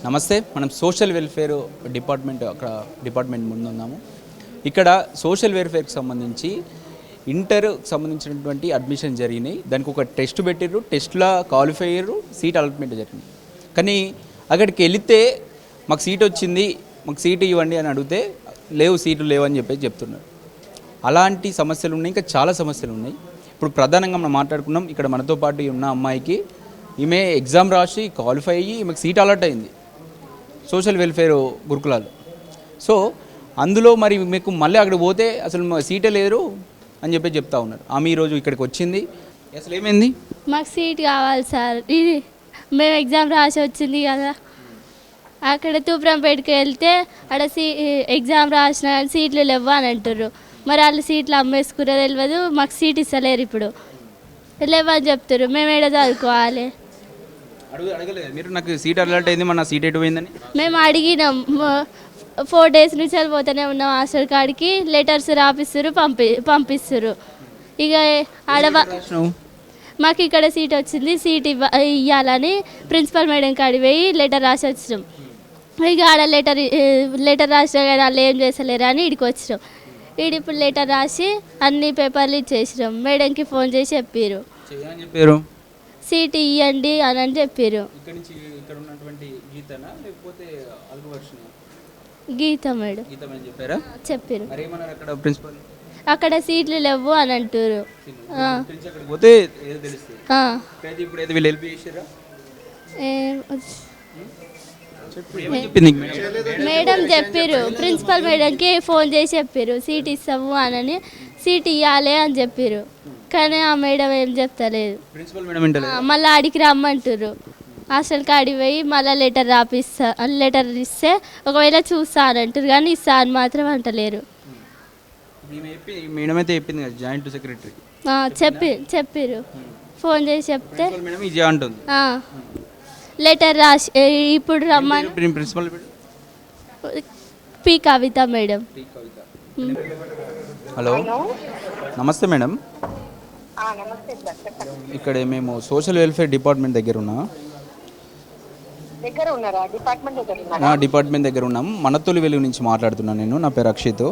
నమస్తే. మనం social welfare department ముందు ఉన్నాము. ఇక్కడ సోషల్ వెల్ఫేర్కి సంబంధించి ఇంటర్కి సంబంధించినటువంటి అడ్మిషన్ జరిగినాయి. దానికి ఒక టెస్ట్ పెట్టిర్రు, టెస్ట్లో క్వాలిఫై అయ్యారు, సీట్ అలాట్మెంట్ జరిగింది. కానీ అక్కడికి వెళితే మాకు సీట్ వచ్చింది, మాకు సీట్ ఇవ్వండి అని అడిగితే సీట్లు లేవని చెప్తున్నారు. అలాంటి సమస్యలు ఉన్నాయి, ఇంకా చాలా సమస్యలు ఉన్నాయి. ఇప్పుడు ప్రధానంగా మనం మాట్లాడుకున్నాం. ఇక్కడ మనతో పాటు ఉన్న అమ్మాయికి ఈమె ఎగ్జామ్ రాసి క్వాలిఫై అయ్యి ఈమెకు సీట్ అలాట్ అయింది సోషల్ వెల్ఫేర్ గురుకులాలు. సో అందులో మరి మీకు మళ్ళీ అక్కడికి పోతే అసలు సీటే లేరు అని చెప్తా ఉన్నారు. ఆమె ఈరోజు ఇక్కడికి వచ్చింది. అసలు ఏమైంది? మాకు సీట్ కావాలి సార్, ఇది మేము ఎగ్జామ్ రాసి వచ్చింది కదా, అక్కడ తూప్రంపేటకి వెళ్తే అక్కడ ఎగ్జామ్ రాసిన సీట్లు లేవు అని అంటారు. మరి వాళ్ళు సీట్లు అమ్మేసుకునే తెలియదు, మాకు సీట్ ఇస్తలేరు, ఇప్పుడు లేవని చెప్తారు. మేము ఏడ చదువుకోవాలి? మీరు నాకు సీట్ అలాట్ అయింది, మన సీట్ ఎటు పోయిందని మేము అడిగినాం. 4 days నుంచి వెళ్ళిపోతూనే ఉన్నాం హాస్టల్ కాడికి. లెటర్స్ రాపిస్తారు, పంపిస్తారు. ఇక మాకు ఇక్కడ సీట్ వచ్చింది, సీట్ ఇవ్వాలని ప్రిన్సిపల్ మేడం కాడికి పోయి లెటర్ రాసి వచ్చినాం. ఇక ఆడ లెటర్ రాసినా కానీ వాళ్ళు ఏం చేస్తలేరు అని ఇడికి వచ్చినాం. ఇప్పుడు లెటర్ రాసి అన్ని పేపర్లు ఇచ్చేసినాం. మేడంకి ఫోన్ చేసి చెప్పారు సీట్ ఇవ్వండి అని చెప్పారు. గీత మేడం చెప్పారు. అక్కడ సీట్లు లేవు అని అంటారు. మేడం చెప్పారు, ప్రిన్సిపల్ మేడంకి ఫోన్ చేసి చెప్పారు సీట్ ఇస్తాము అని, సీట్ ఇవ్వాలి అని చెప్పారు. కానీ ఆ మేడం ఏం చెప్తలేదు. మళ్ళీ ఆడికి రమ్మంటారు. హాస్టల్ కాడికి పోయి మళ్ళీ లెటర్ ఇస్తే ఒకవేళ చూస్తా అని అంటారు, కానీ ఇస్తా అని మాత్రం అంటలేరు. చెప్పారు, ఫోన్ చేసి చెప్తే లెటర్ రాసి ఇప్పుడు రమ్మని. పి కవిత మేడం. హలో, నమస్తే మేడం. ఇక్కడ మేము సోషల్ వెల్ఫేర్ డిపార్ట్మెంట్ దగ్గర ఉన్నాం. డిపార్ట్మెంట్ దగ్గర ఉన్నాం. మనతోలి వెలుగు నుంచి మాట్లాడుతున్నాను నేను. నా పేరు అక్షిత్.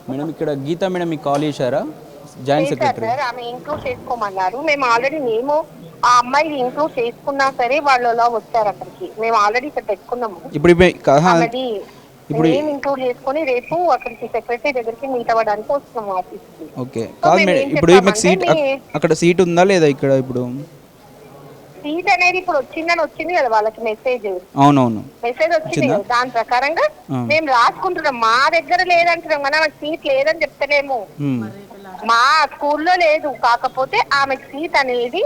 మేడం, ఇక్కడ గీత మేడం మీకు కాల్ చేశారా? Joint secretary. ఆమె ఇంక్లూడ్ చేసుకోమన్నారు. మేము ఆల్రెడీ ఆ అమ్మాయి ఇంక్లూడ్ చేసుకున్నా సరే వాళ్ళు అలా వచ్చారు అక్కడికి. మేము ఆల్రెడీ ఇక్కడ పెట్టుకున్నాము. ఇప్పుడు ఇంక్లూడ్ చేసుకుని రేపు అక్కడికి సెక్రటరీ దగ్గరికి మీట్ అవ్వడానికి వస్తున్నాము ఆఫీస్ కి. ఓకే, కాదు మేడం. ఇప్పుడు మీకు సీట్ అక్కడ సీట్ ఉందా లేదా? ఇక్కడ ఇప్పుడు సీట్ అనేది ఇప్పుడు వచ్చింది కదా వాళ్ళకి మెసేజ్. అవునవును, మెసేజ్ వచ్చింది. దాని ప్రకారంగా మేము రాసుకుంటున్నాం. మా దగ్గర లేదంటున్నాం కానీ ఆమెకు సీట్ లేదని చెప్తలేము. మా స్కూల్లో లేదు, కాకపోతే ఆమెకు సీట్ అనేది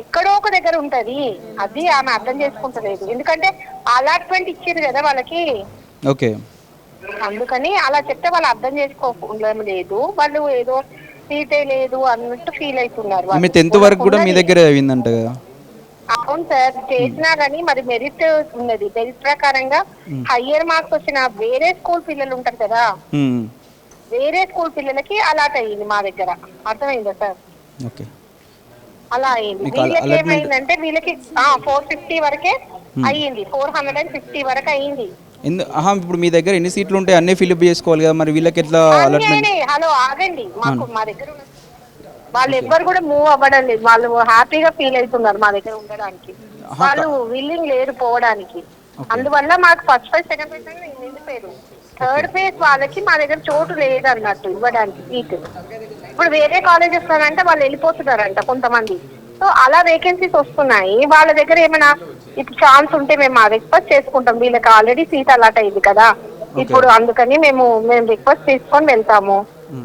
ఎక్కడో ఒక దగ్గర ఉంటది. అది ఆమె అర్థం చేసుకుంటలేదు. ఎందుకంటే అలాట్మెంట్ ఇచ్చారు కదా వాళ్ళకి. ఓకే, అందుకని అలా చెప్తే వాళ్ళు అర్థం చేసుకోవడం లేదు. వాళ్ళు ఏదో సీటే లేదు అన్నట్టు ఫీల్ అవుతున్నారు. 10th వరకు కూడా మీ దగ్గర అయిందంట కదా? అవును సార్, చేసినా గానీ మరి మెరిట్ ఉన్నది. మెరిట్ ప్రకారంగా హయ్యర్ మార్క్స్ వచ్చిన వేరే స్కూల్ పిల్లలు ఉంటారు కదా, వేరే స్కూల్ పిల్లలకి అలాట్ అయ్యింది మా దగ్గర. అర్థమైందా సార్? అలా అయింది. వీళ్ళకి ఏమైందంటే వీళ్ళకి 450 వరకే అయ్యింది. 450 వరకు అయ్యింది. ఇప్పుడు మీ దగ్గర ఎన్ని సీట్లు ఉంటాయి? అన్ని ఫిల్అప్ చేసుకోవాలి కదా, మరి వీళ్ళకి ఎట్లా? హలో ఆగండి, మా దగ్గర వాళ్ళు ఎవ్వరు కూడా మూవ్ అవ్వడం లేదు. వాళ్ళు హ్యాపీగా ఫీల్ అవుతున్నారు మా దగ్గర ఉండడానికి. వాళ్ళు విల్లింగ్ లేరు పోవడానికి. అందువల్ల మాకు ఫస్ట్ ఫేజ్, సెకండ్ ఫేజ్ నిండిపోయారు. థర్డ్ ఫేజ్ వాళ్ళకి మా దగ్గర చోటు లేదు అన్నట్టు ఇవ్వడానికి సీట్. ఇప్పుడు వేరే కాలేజెస్ అంటే వాళ్ళు వెళ్ళిపోతున్నారంట కొంతమంది. సో అలా వేకెన్సీస్ వస్తున్నాయి. వాళ్ళ దగ్గర ఏమైనా ఇప్పుడు ఛాన్స్ ఉంటే మేము రిక్వెస్ట్ చేసుకుంటాం. వీళ్ళకి ఆల్రెడీ సీట్ అలాట్ అయింది కదా ఇప్పుడు, అందుకని మేము రిక్వెస్ట్ తీసుకొని వెళ్తాము.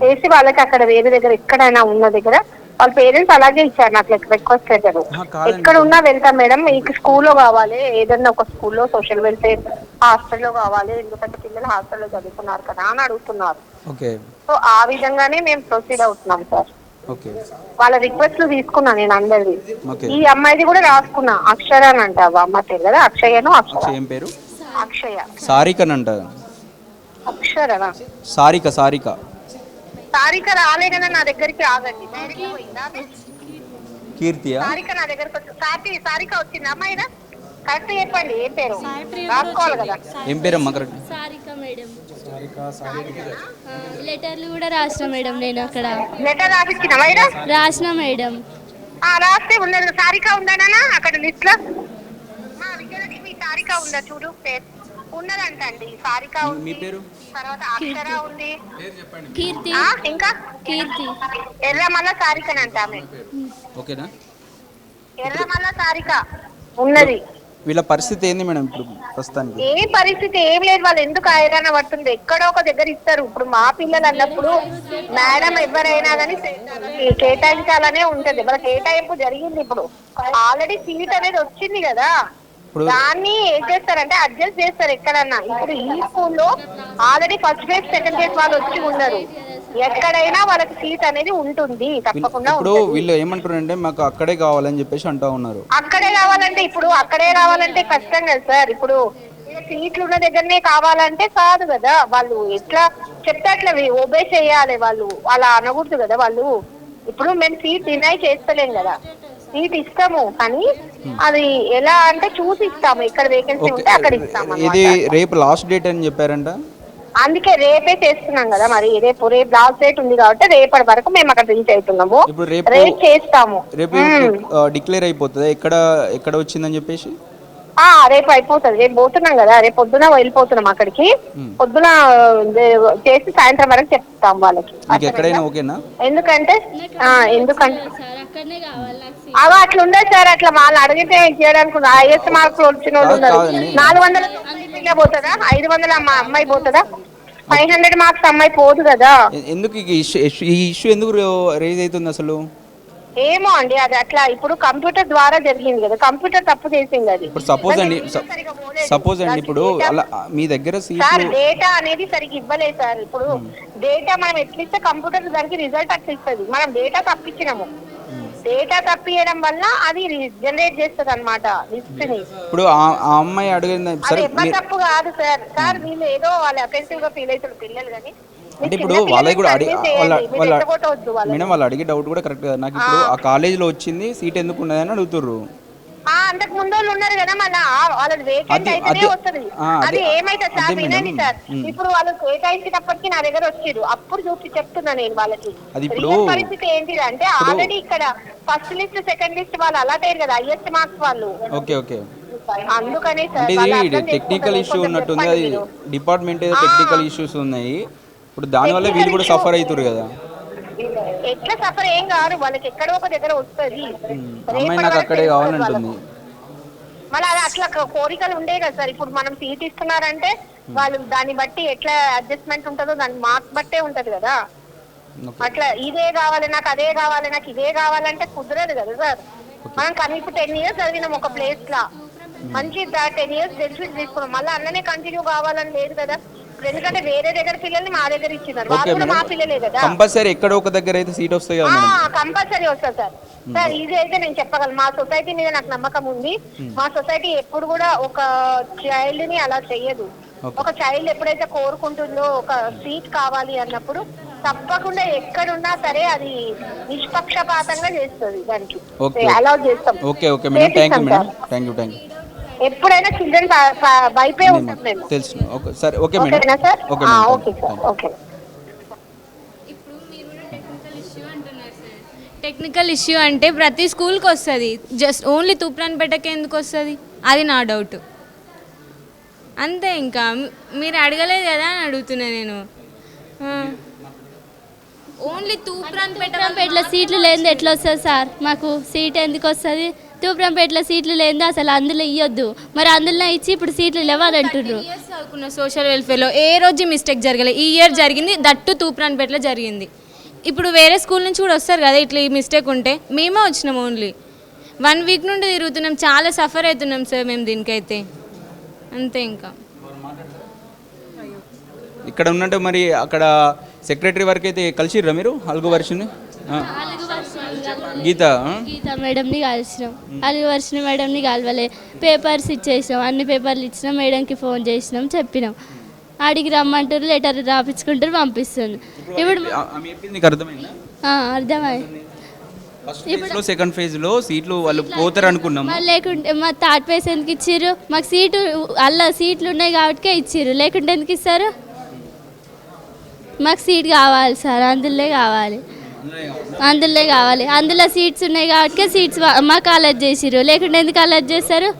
చేసి వాళ్ళకి అక్కడ వేరే దగ్గర ఎక్కడైనా ఉన్న దగ్గర వాళ్ళ పేరెంట్స్ అలాగే ఇచ్చారు నాకు రిక్వెస్ట్ లెటర్. ఎక్కడ ఉన్నా వెళ్తాం మేడం, మీకు స్కూల్లో కావాలి, ఏదన్నా ఒక స్కూల్లో సోషల్ వెల్ఫేర్ హాస్టల్లో కావాలి, ఎందుకంటే పిల్లలు హాస్టల్లో చదువుతున్నారు కదా అని అడుగుతున్నారు. సో ఆ విధంగానే మేము ప్రొసీడ్ అవుతున్నాం సార్. వాళ్ళ రిక్వెస్ట్లు తీసుకున్నా నేను అందరిది. ఈ అమ్మాయిది కూడా రాసుకున్నా. అక్షర అని అంట అమ్మాయి పేరు కదా, అక్షయను అక్షయ సారికనంట. అక్షరనా? సారిక రాలే కదా నా దగ్గరికి. ఆగండి, కీర్తి సారిక నా దగ్గరకు వచ్చి సారిక వచ్చింది అమ్మాయినా? కరెక్ట్ చెప్పండి ఏం పేరు రాసుకోవాలి కదా. ఏం పేరమ్మా కరెక్ట్? సారిక మేడం. లెటర్లు కూడా రాసిన మేడం నేను అక్కడ. లెటర్ రాసిచ్చిన వైరా రాసిన మేడం. రాస్తే ఉన్నది సారిక ఉందనా అక్కడ లిస్ట్ లో. మా విజయలక్ష్మి సారిక ఉందా చూడు పేరు ఉన్నదంట అండి. సారిక మీ ఉంది, పేరు? తర్వాత అక్షర ఉంది, కీర్తి. ఇంకా కీర్తి. ఎర్రమల్ల సారికనంట ఆమె. ఓకేనా? ఎర్రమల్ల సారిక ఉన్నది. వీళ్ళ పరిస్థితి ఏంది మేడం ఇప్పుడు ప్రస్తుతానికి? ఏ పరిస్థితి ఏం లేదు, వాళ్ళు ఎందుకు ఐరాణ పడుతుంది, ఎక్కడో ఒక దగ్గర ఇస్తారు. ఇప్పుడు మా పిల్లలు అన్నప్పుడు మేడం ఎవరైనా కానీ కేటాయించాలనే ఉంటది. మన కేటాయింపు జరిగింది, ఇప్పుడు ఆల్రెడీ సీట్ అనేది వచ్చింది కదా, దాన్ని ఏం చేస్తారంటే అడ్జస్ట్ చేస్తారు ఎక్కడన్నా. ఇప్పుడు ఈ స్కూల్లో already first phase second phase వాళ్ళు వచ్చి ఉన్నారు, ఎక్కడైనా వాళ్ళకి సీట్ అనేది ఉంటుంది తప్పకుండా. ఇప్పుడు వీళ్ళు ఏమంటారు అంటే మాకు అక్కడే కావాలని చెప్పేసి అంటా ఉన్నారు. అక్కడే కావాలంటే ఇప్పుడు అక్కడే కావాలంటే కష్టం కదా సార్. ఇప్పుడు సీట్లు ఉన్న దగ్గరనే కావాలంటే కాదు కదా, వాళ్ళు ఎట్లా చెప్తే అట్లా ఒబే చేయాలి. వాళ్ళు అలా అనకూడదు కదా. వాళ్ళు ఇప్పుడు మేము సీట్ డినై చేస్తలేం కదా, సీట్ ఇస్తాము కానీ అది ఎలా అంటే చూసి ఇస్తాము. ఇక్కడ వేకెన్సీ ఉంటే అక్కడ ఇస్తాము. ఇది రేపు లాస్ట్ డేట్ అని చెప్పారంట, అందుకే రేపే చేస్తున్నాం కదా. మరి రేపు లాస్ట్ డేట్ ఉంది కాబట్టి రేపటి వరకు మేము అక్కడ రీచ్ అవుతున్నాము. ఇప్పుడు రేపు చేస్తాము. రేపు డిక్లేర్ అయిపోతుంది ఎక్కడ వచ్చిందని చెప్పేసి. రేపు అయిపోతుంది. రేపు పోతున్నాం కదా, రేపు పొద్దున వెళ్ళిపోతున్నాం అక్కడికి. పొద్దున చేసి సాయంత్రం వరకు చెప్తాం వాళ్ళకి. ఎక్కడైనా ఓకేనా? ఎందుకంటే అవి అట్లా ఉండదు సార్. అట్లా వాళ్ళు అడిగితే చేయడానికి హైయెస్ట్ మార్కులు వచ్చిన వాళ్ళు ఉన్నారు. 400 పోతుందా, 500 అమ్మాయి పోతుందా, 500 మార్క్స్ అమ్మాయి పోదు కదా. ఎందుకు ఈ ఇష్యూ ఎందుకు రేజ్ అవుతుంది అసలు? ఏమో అండి, అది అట్లా ఇప్పుడు కంప్యూటర్ ద్వారా జరిగింది కదా, కంప్యూటర్ తప్పు చేసింది అది. ఇప్పుడు సపోజ్ అండి ఇప్పుడు అలా మీ దగ్గర సార్ డేటా అనేది సరిగ్గా ఇవ్వలేదు సార్. ఇప్పుడు డేటా మనం ఎట్లిస్తే కంప్యూటర్ దానికి రిజల్ట్ అట్లా ఇస్తుంది. మనం డేటా తప్పించినాము, డేటా తప్పియడం వల్ల అది జనరేట్ చేస్తుంది అనమాట లిస్ట్ ని. ఇప్పుడు ఆ అమ్మాయి అడిగింది ఎవరి తప్పు కాదు సార్. సార్ వీళ్ళు ఏదో వాళ్ళు అఫెన్సివ్ గా ఫీల్ అవుతారు పిల్లలు కానీ. అంటే ఇప్పుడు వాళ్ళకి కూడా మేడం వాళ్ళు అడిగే డౌట్ కూడా కరెక్ట్ కదా. నాకు ఇప్పుడు ఆ కాలేజీలో వచ్చింది సీట్ ఎందుకు ఉన్నదని అడుగుతుర్రు. అంతకు ముందు వాళ్ళు ఉన్నారు కదా, మళ్ళీ వాళ్ళది వేకెంట్ అయితేనే వస్తుంది. అది ఏమైతే సార్ వినండి సార్, ఇప్పుడు వాళ్ళు కేటాయించినప్పటికీ నా దగ్గర వచ్చారు, అప్పుడు చూసి చెప్తున్నా నేను వాళ్ళకి. పరిస్థితి ఏంటి అంటే ఆల్రెడీ ఇక్కడ ఫస్ట్ లిస్ట్ సెకండ్ లిస్ట్ వాళ్ళు అలాట్ అయ్యారు కదా, హైయెస్ట్ మార్క్స్ వాళ్ళు. Okay okay. అందుకనే సార్ ఇది టెక్నికల్ ఇష్యూ ఉన్నట్టుంది, అది డిపార్ట్మెంట్ ఏదో టెక్నికల్ ఇష్యూస్ ఉన్నాయి. ఇప్పుడు దానివల్ల వీళ్ళు కూడా సఫర్ అవుతారు కదా. ఎట్లా సఫర్ ఏం కాదు, వాళ్ళకి ఎక్కడో ఒక దగ్గర వస్తుంది. అమ్మాయి నాకు అక్కడే కావాలంటుంది. మళ్ళీ అది అట్లా కోరికలు ఉండే కదా సార్. ఇప్పుడు మనం సీట్ ఇస్తున్నారంటే వాళ్ళు దాన్ని బట్టి ఎట్లా అడ్జస్ట్మెంట్ ఉంటుందో దాని మార్క్స్ బట్టే ఉంటది కదా. అట్లా ఇదే కావాలి నాకు, అదే కావాలి నాకు, ఇదే కావాలంటే కుదరదు కదా సార్. మనం కనీసం 10 years చదివినాం ఒక ప్లేస్ లా, మంచి 10 years బెనిఫిట్ తీసుకున్నాం. మళ్ళీ అన్ననే కంటిన్యూ కావాలని లేదు కదా. ఎందుకంటే వేరే దగ్గర పిల్లల్ని మా దగ్గర ఇచ్చినారు, వాళ్ళు కూడా మా పిల్లలే కదా. కంపల్సరీ ఎక్కడ ఒక దగ్గర అయితే సీట్ వస్తాయి కదా. కంపల్సరీ వస్తుంది సార్. సార్ ఇది అయితే నేను చెప్పగలను, మా సొసైటీ మీద నాకు నమ్మకం ఉంది. మా సొసైటీ ఎప్పుడు కూడా ఒక చైల్డ్ ని అలా చెయ్యదు. ఒక చైల్డ్ ఎప్పుడైతే కోరుకుంటుందో ఒక సీట్ కావాలి అన్నప్పుడు తప్పకుండా ఎక్కడున్నా సరే అది నిష్పక్షపాతంగా చేస్తుంది, దానికి అలౌ చేస్తాం. ఎప్పుడైనా చిల్డ్రన్ వైపే ఉంటాం మేము. తెలుసు. సరే ఓకే మేడం. ఓకేనా sir? Okay sir. Okay. Technical issue అంటే ప్రతి స్కూల్కి వస్తుంది, జస్ట్ ఓన్లీ తూప్రాన్పేటకే ఎందుకు వస్తుంది, అది నా డౌట్ అంతే. ఇంకా మీరు అడగలేదు కదా అని అడుగుతున్నా నేను. ఓన్లీ తూప్రాన్పేటలో సీట్లు లేనిది ఎట్లా వస్తుంది సార్? మాకు సీట్ ఎందుకు వస్తుంది? తూప్రాన్పేటలో సీట్లు లేనిది అసలు అందులో ఇవ్వద్దు, మరి అందులో ఇచ్చి ఇప్పుడు సీట్లు లేవని అంటున్నారు. చదువుకున్న సోషల్ వెల్ఫేర్లో ఏ రోజు మిస్టేక్ జరగలేదు, ఈ ఇయర్ జరిగింది, దట్టు తూప్రాన్పేటలో జరిగింది. ఇప్పుడు వేరే స్కూల్ నుంచి కూడా వస్తారు కదా ఇట్లా ఈ మిస్టేక్ ఉంటే. మేమే వచ్చినాం, ఓన్లీ 1 week నుండి తిరుగుతున్నాం, చాలా సఫర్ అవుతున్నాం సార్ మేము దీనికైతే. అంతే. ఇంకా ఇక్కడ ఉన్నట్టు మరి అక్కడ సెక్రటరీ వరకు అయితే కలిసిర్రా మీరు? అలుగు వర్షిని గీత మేడంని కలిసినాం, అలుగు వర్షిని మేడంని కలవలే. పేపర్స్ ఇచ్చేసినాం, అన్ని పేపర్లు ఇచ్చినాం, మేడంకి ఫోన్ చేసినాం, చెప్పినాం. అడిగి రమ్మంటారు, లెటర్ రాపించుకుంటారు, పంపిస్తుంది. ఇప్పుడు అర్థమైంది. ఫస్ట్ ఫేజ్లో సెకండ్ ఫేజ్లో సీట్లు వాళ్ళు పోతారు అనుకున్నాము. మరి లేకుంటే మా థర్డ్ ఫేజ్ ఎందుకు ఇచ్చిర్రు? మాకు సీట్లు ఉన్నాయి కాబట్టి ఇచ్చిర్రు, లేకుంటే ఎందుకు ఇస్తారు? మాకు సీట్ కావాలి సార్, అందులో కావాలి. అందులో సీట్స్ ఉన్నాయి కాబట్టి సీట్స్ మాకు అలర్ట్ చేసిర్రు, లేకుంటే ఎందుకు అలర్ట్ చేస్తారు?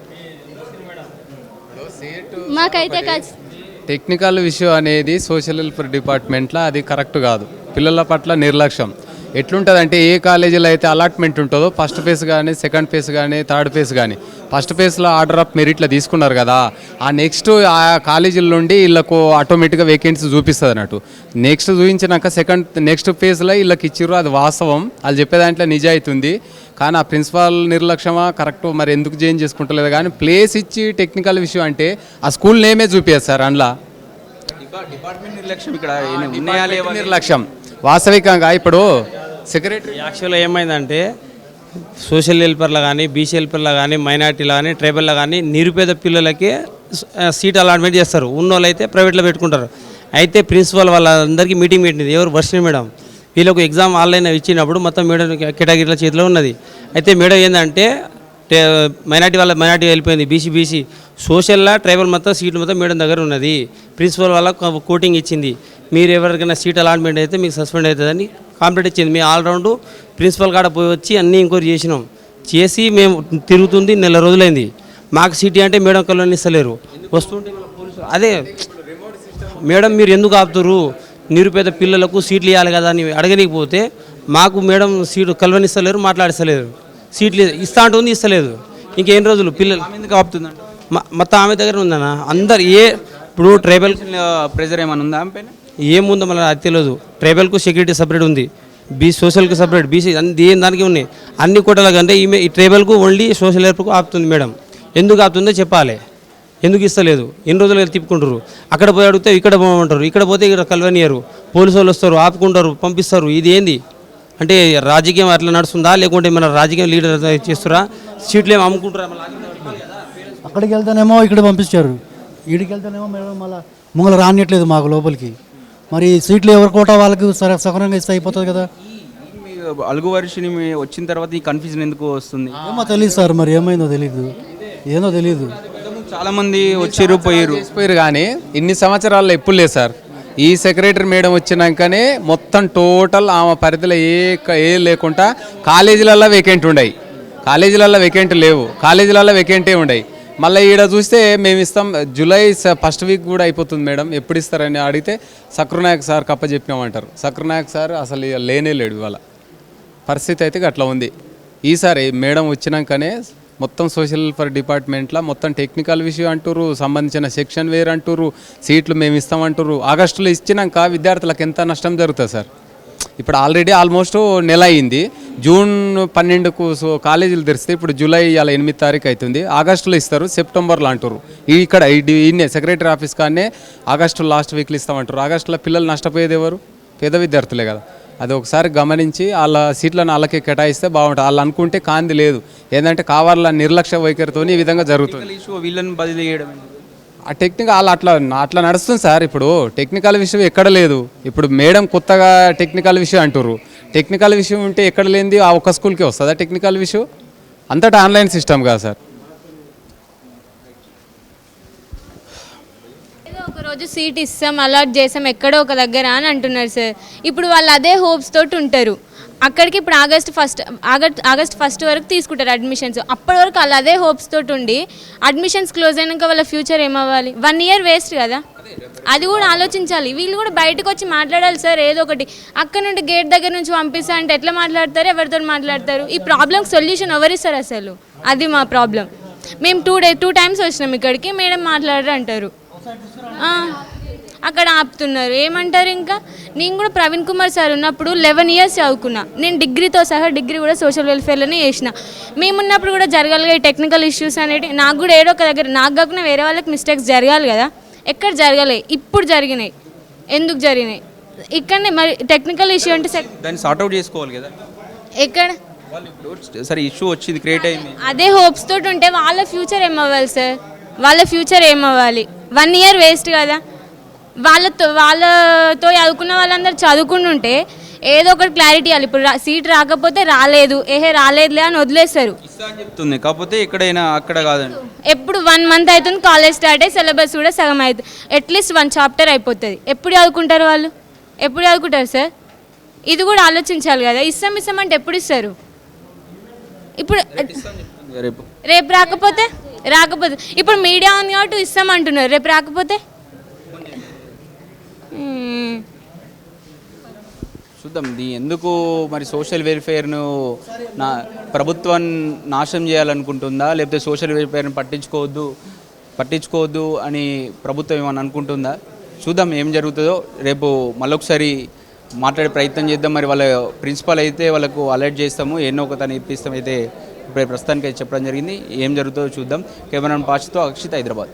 మాకైతే టెక్నికల్ విషయం అనేది సోషల్ వెల్ఫేర్ డిపార్ట్మెంట్లో అది కరెక్ట్ కాదు. పిల్లల పట్ల నిర్లక్ష్యం ఎట్లుంటుందంటే, ఏ కాలేజీలో అయితే అలాట్మెంట్ ఉంటుందో ఫస్ట్ ఫేజ్ కానీ సెకండ్ ఫేజ్ కానీ థర్డ్ ఫేజ్ కానీ, ఫస్ట్ ఫేజ్లో ఆర్డర్ ఆఫ్ మెరిట్లో తీసుకున్నారు కదా, ఆ నెక్స్ట్ ఆ కాలేజీల నుండి వీళ్ళకు ఆటోమేటిక్గా వేకెన్సీ చూపిస్తుంది అన్నట్టు. నెక్స్ట్ చూపించినాక నెక్స్ట్ ఫేజ్లో వీళ్ళకి ఇచ్చిర్రు, అది వాస్తవం. వాళ్ళు చెప్పే దాంట్లో నిజాయితీ ఉంది. కానీ ఆ ప్రిన్సిపాల్ నిర్లక్ష్యమా కరెక్ట్ మరి ఎందుకు చేంజ్ చేసుకుంటలేదు. కానీ ప్లేస్ ఇచ్చి టెక్నికల్ విషయం అంటే ఆ స్కూల్ నేమే చూపించారు సార్. అందులో డిపార్ట్మెంట్ నిర్లక్ష్యం ఇక్కడ ఉన్నాయా లేవా? నిర్లక్ష్యం వాస్తవికంగా ఇప్పుడు సెక్రటరీ యాక్చువల్గా ఏమైందంటే, సోషల్ హెల్పర్లో కానీ, బీసీ హెల్పర్లో కానీ, మైనార్టీలో కానీ, ట్రైబల్లో కానీ నిరుపేద పిల్లలకి సీట్ అలాట్మెంట్ చేస్తారు. ఉన్నోళ్ళు అయితే ప్రైవేట్లో పెట్టుకుంటారు. అయితే ప్రిన్సిపల్ వాళ్ళందరికీ మీటింగ్ పెట్టింది. ఎవరు? వర్షిణి మేడం. వీళ్ళకు ఎగ్జామ్ ఆన్లైన్ ఇచ్చినప్పుడు మొత్తం మేడం కేటగిరీల చేతిలో ఉన్నది. అయితే మేడం ఏంటంటే, మైనార్టీ వెళ్ళిపోయింది, బీసీ సోషల్లో ట్రైబల్ మొత్తం సీట్లు మొత్తం మేడం దగ్గర ఉన్నది. ప్రిన్సిపల్ వాళ్ళ కోటింగ్ ఇచ్చింది, మీరు ఎవరికైనా సీట్ అలాట్మెంట్ అయితే మీకు సస్పెండ్ అవుతుందని కాంప్లీట్ ఇచ్చింది. మేము ఆల్రౌండ్ ప్రిన్సిపల్ కాడ పోయి వచ్చి అన్నీ ఎంక్వైరీ చేసి మేము తిరుగుతుంది నెల రోజులైంది. మాకు సీటీ అంటే మేడం కళ్ళని ఇస్తలేరు. వస్తుంటే పోలీసులు అదే మేడం మీరు ఎందుకు ఆపుతారు, నిరుపేద పిల్లలకు సీట్లు ఇవ్వాలి కదా అని అడగనికపోతే మాకు మేడం సీటు కలవనిస్తలేరు, మాట్లాడిస్తలేరు. సీట్లు ఇస్తా అంటుంది, ఇస్తలేదు. ఇంకేం రోజులు పిల్లలు ఎందుకు ఆపుతుందంట? మొత్తం ఆమె దగ్గర ఉందన్న. అందరు ఇప్పుడు ట్రైబల్ ప్రెజర్ ఏమైనా ఉందా ఆమె పైన? ఏముందో మళ్ళీ అది తెలియదు. ట్రైబల్కు సెక్యూరిటీ సపరేట్ ఉంది, సోషల్కి సపరేట్, బీసీ ఏం దానికి ఉన్నాయి అన్ని కోటల కంటే ఈమె ఈ ట్రైబల్కు ఓన్లీ సోషల్ హెల్ప్కు ఆపుతుంది మేడం. ఎందుకు ఆపుతుందో చెప్పాలి. ఎందుకు ఇస్తలేదు? ఎన్ని రోజులు తిప్పుకుంటారు. అక్కడ పోయి అడిగితే ఇక్కడ పోమంటారు, ఇక్కడ పోతే ఇక్కడ కలవనియరు. పోలీసు వాళ్ళు వస్తారు, ఆపుకుంటారు, పంపిస్తారు. ఇది ఏంది అంటే రాజకీయం అట్లా నడుస్తుందా, లేకుంటే మన రాజకీయం లీడర్ చేస్తారా? సీట్లు ఏమి అమ్ముకుంటారా? అక్కడికి వెళ్తేనేమో ఇక్కడ పంపించారు, ఈడికి వెళ్తేనేమో మేడం మళ్ళీ ముంగలు రానియట్లేదు మాకు లోపలికి. మరి సీట్లు ఎవరి కోట వాళ్ళకి సకరంగా ఇస్తే అయిపోతుంది కదా. అలుగు వర్షిని వచ్చిన తర్వాత ఈ కన్ఫ్యూజన్ ఎందుకు వస్తుంది? ఏమో తెలియదు సార్, మరి ఏమైందో తెలియదు, ఏదో తెలియదు. చాలా మంది వచ్చారు పోయారు కానీ ఇన్ని సంవత్సరాల్లో ఎప్పుడు లేదు సార్. ఈ సెక్రటరీ మేడం వచ్చినాకనే మొత్తం టోటల్ ఆమె పరిధిలో ఏ లేకుండా కాలేజీలలో వేకెంట్ ఉన్నాయి, కాలేజీలలో వేకెంట్ లేవు, కాలేజీలలో వేకెంటే ఉన్నాయి. మళ్ళీ ఈడ చూస్తే మేము ఇస్తాం, జూలై ఫస్ట్ వీక్ కూడా అయిపోతుంది మేడం, ఎప్పుడు ఇస్తారని అడిగితే సక్రనాయక్ సార్ కప్ప చెప్పినామంటారు. సక్రనాయక్ సార్ అసలు లేనే లేడు. ఇవాళ పరిస్థితి అయితే అట్లా ఉంది. ఈసారి మేడం వచ్చినాకనే మొత్తం సోషల్ వెల్ఫేర్ డిపార్ట్మెంట్లో మొత్తం టెక్నికల్ విషయం అంటారు, సంబంధించిన సెక్షన్ వేరు అంటారు, సీట్లు మేము ఇస్తామంటారు. ఆగస్టులో ఇచ్చినాక విద్యార్థులకు ఎంత నష్టం జరుగుతుంది సార్. ఇప్పుడు ఆల్రెడీ ఆల్మోస్ట్ నెల అయింది. జూన్ 12కు కాలేజీలు తెరిస్తే ఇప్పుడు జూలై ఇలా 8 తారీఖు అవుతుంది. ఆగస్టులో ఇస్తారు, సెప్టెంబర్లో అంటారు. ఇక్కడ ఈయనే సెక్రటరీ ఆఫీస్ కానీ ఆగస్టు లాస్ట్ వీక్లో ఇస్తామంటారు. ఆగస్టులో పిల్లలు నష్టపోయేది ఎవరు? పేద విద్యార్థులే కదా. అది ఒకసారి గమనించి వాళ్ళ సీట్లను వాళ్ళకి కేటాయిస్తే బాగుంటుంది. వాళ్ళు అనుకుంటే కాంది లేదు, ఏంటంటే కావాల నిర్లక్ష్య వైఖరితో ఈ విధంగా జరుగుతుంది. వీళ్ళని బదిలీ చేయడం ఆ టెక్నికల్ వాళ్ళు అట్లా నడుస్తుంది సార్. ఇప్పుడు టెక్నికల్ విషయం ఎక్కడ లేదు. ఇప్పుడు మేడం కొత్తగా టెక్నికల్ విషయం అంటారు. టెక్నికల్ విషయం ఉంటే ఎక్కడ లేనిది ఆ ఒక్క స్కూల్కే వస్తుందా టెక్నికల్ విషయం? అంతటా ఆన్లైన్ సిస్టమ్ కదా సార్. ఒకరోజు సీట్ ఇస్తాం, అలాట్ చేసాం ఎక్కడో ఒక దగ్గర అని అంటున్నారు సార్. ఇప్పుడు వాళ్ళు అదే హోప్స్ తోటి ఉంటారు. అక్కడికి ఇప్పుడు ఆగస్ట్ ఫస్ట్ వరకు తీసుకుంటారు అడ్మిషన్స్. అప్పటి వరకు వాళ్ళు అదే హోప్స్ తోటి ఉండి అడ్మిషన్స్ క్లోజ్ అయినాక వాళ్ళ ఫ్యూచర్ ఏమవ్వాలి? 1 ఇయర్ వేస్ట్ కదా. అది కూడా ఆలోచించాలి. వీళ్ళు కూడా బయటకు వచ్చి మాట్లాడాలి సార్. ఏదో ఒకటి అక్కడ నుండి గేట్ దగ్గర నుంచి పంపిస్తా అంటే ఎట్లా మాట్లాడతారు? ఎవరితో మాట్లాడతారు? ఈ ప్రాబ్లంకి సొల్యూషన్ ఎవరిస్తారు అసలు? అది మా ప్రాబ్లం. మేము 2 టైమ్స్ వచ్చినాం ఇక్కడికి, మేడం మాట్లాడరు అంటారు, అక్కడ ఆపుతున్నారు. ఏమంటారు? ఇంకా నేను కూడా ప్రవీణ్ కుమార్ సార్ ఉన్నప్పుడు 11 ఇయర్స్ చదువుకున్నా. నేను డిగ్రీతో సహా డిగ్రీ కూడా సోషల్ వెల్ఫేర్లోనే చేసిన. మేమున్నప్పుడు కూడా జరగాలిగా ఈ టెక్నికల్ ఇష్యూస్ అనేవి. నాకు కూడా ఏదో ఒక దగ్గర, నాకు కాకుండా వేరే వాళ్ళకి మిస్టేక్స్ జరగాలి కదా. ఎక్కడ జరగలే, ఇప్పుడు జరిగినాయి. ఎందుకు జరిగినాయి? ఇక్కడనే మరి టెక్నికల్ ఇష్యూ అంటే దాన్ని సార్ట్అవుట్ చేసుకోవాలి కదా. ఎక్కడ సరే ఇష్యూ వచ్చింది, క్రియేట్ అయింది, అదే హోప్స్ తోటి ఉంటే వాళ్ళ ఫ్యూచర్ ఏమవ్వాలి సార్? వాళ్ళ ఫ్యూచర్ ఏమవ్వాలి? 1 ఇయర్ వేస్ట్ కదా. వాళ్ళతో చదువుకున్న వాళ్ళందరూ చదువుకుంటుంటే ఏదో ఒకటి క్లారిటీ ఇవ్వాలి. ఇప్పుడు సీట్ రాకపోతే రాలేదు, రాలేదులే అని వదిలేస్తారు. ఇస్తా అని చెప్తుంది, కాకపోతే ఎక్కడైనా అక్కడ కాదండి. ఎప్పుడు 1 month అవుతుంది కాలేజ్ స్టార్ట్ అయ్యి, సిలబస్ కూడా సగం అవుతుంది. అట్లీస్ట్ 1 chapter అయిపోతుంది. ఎప్పుడు చదువుకుంటారు వాళ్ళు? ఎప్పుడు చదువుకుంటారు సార్? ఇది కూడా ఆలోచించాలి కదా. ఇస్తాం అంటే ఎప్పుడు ఇస్తారు? ఇప్పుడు రేపు రాకపోతే ఇప్పుడు మీడియా ఉంది కాబట్టి ఇస్తామంటున్నారు, రేపు రాకపోతే చూద్దాం ఎందుకు మరి సోషల్ వెల్ఫేర్ను ప్రభుత్వాన్ని నాశనం చేయాలనుకుంటుందా, లేకపోతే సోషల్ వెల్ఫేర్ని పట్టించుకోవద్దు అని ప్రభుత్వం ఏమని అనుకుంటుందా? చూద్దాం ఏం జరుగుతుందో. రేపు మళ్ళొకసారి మాట్లాడే ప్రయత్నం చేద్దాం. మరి వాళ్ళ ప్రిన్సిపాల్ అయితే వాళ్ళకు అలర్ట్ చేస్తాము, ఎన్నో ఒక తను ఇప్పిస్తాం అయితే ఇప్పుడు ప్రస్తుతానికి అయితే చెప్పడం జరిగింది. ఏం జరుగుతుందో చూద్దాం. కెమెరామెన్ పాషతో అక్షిత్, హైదరాబాద్.